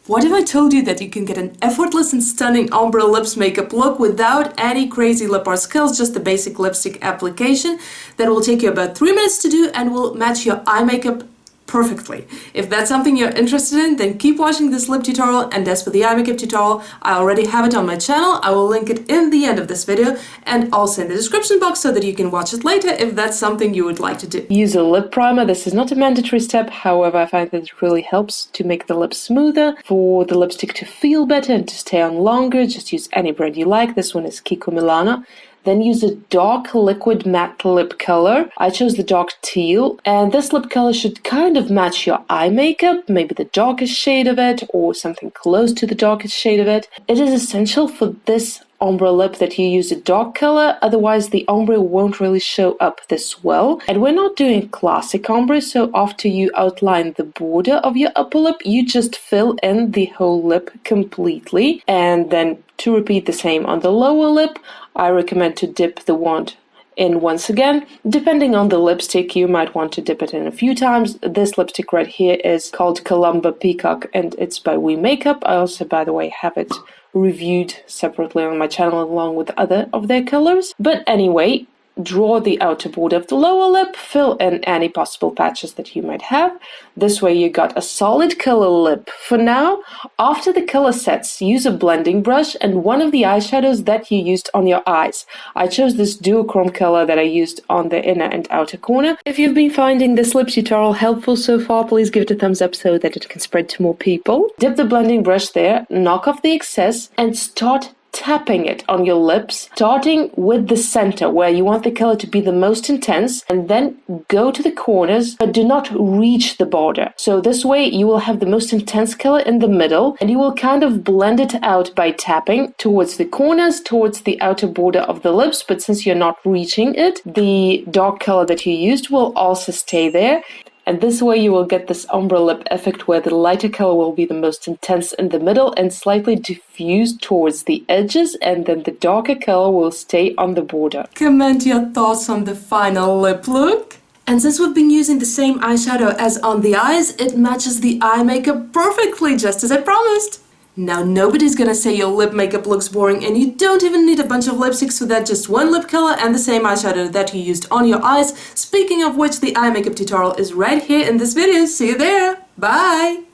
What if I told you that you can get an effortless and stunning ombre lips makeup look without any crazy lip art skills, just the basic lipstick application that will take you about 3 minutes to do and will match your eye makeup perfectly. If that's something you're interested in, then keep watching this lip tutorial, and as for the eye makeup tutorial, I already have it on my channel. I will link it in the end of this video and also in the description box so that you can watch it later if that's something you would like to do. Use a lip primer. This is not a mandatory step, however I find that it really helps to make the lips smoother, for the lipstick to feel better and to stay on longer. Just use any brand you like. This one is Kiko Milano. Then use a dark liquid matte lip color. I chose the dark teal, and this lip color should kind of match your eye makeup, maybe the darkest shade of it or something close to the darkest shade of it. It is essential for this ombre lip that you use a dark color, otherwise the ombre won't really show up this well. And we're not doing classic ombre, so after you outline the border of your upper lip, you just fill in the whole lip completely. And then to repeat the same on the lower lip, I recommend to dip the wand in once again. Depending on the lipstick, you might want to dip it in a few times. This lipstick right here is called Columba Peacock and it's by We Makeup. I also, by the way, have it reviewed separately on my channel along with other of their colors. But anyway, draw the outer border of the lower lip, fill in any possible patches that you might have. This way you got a solid color lip. For now, after the color sets, use a blending brush and one of the eyeshadows that you used on your eyes. I chose this duochrome color that I used on the inner and outer corner. If you've been finding this lip tutorial helpful so far, please give it a thumbs up so that it can spread to more people. Dip the blending brush there, knock off the excess, and start tapping it on your lips, starting with the center where you want the color to be the most intense, and then go to the corners, but do not reach the border. So this way you will have the most intense color in the middle, and you will kind of blend it out by tapping towards the corners, towards the outer border of the lips, but since you're not reaching it, the dark color that you used will also stay there. And this way you will get this ombre lip effect where the lighter color will be the most intense in the middle and slightly diffused towards the edges, and then the darker color will stay on the border. Comment your thoughts on the final lip look. And since we've been using the same eyeshadow as on the eyes, it matches the eye makeup perfectly, just as I promised. Now nobody's gonna say your lip makeup looks boring, and you don't even need a bunch of lipsticks for that, just one lip color and the same eyeshadow that you used on your eyes. Speaking of which, the eye makeup tutorial is right here in this video. See you there! Bye!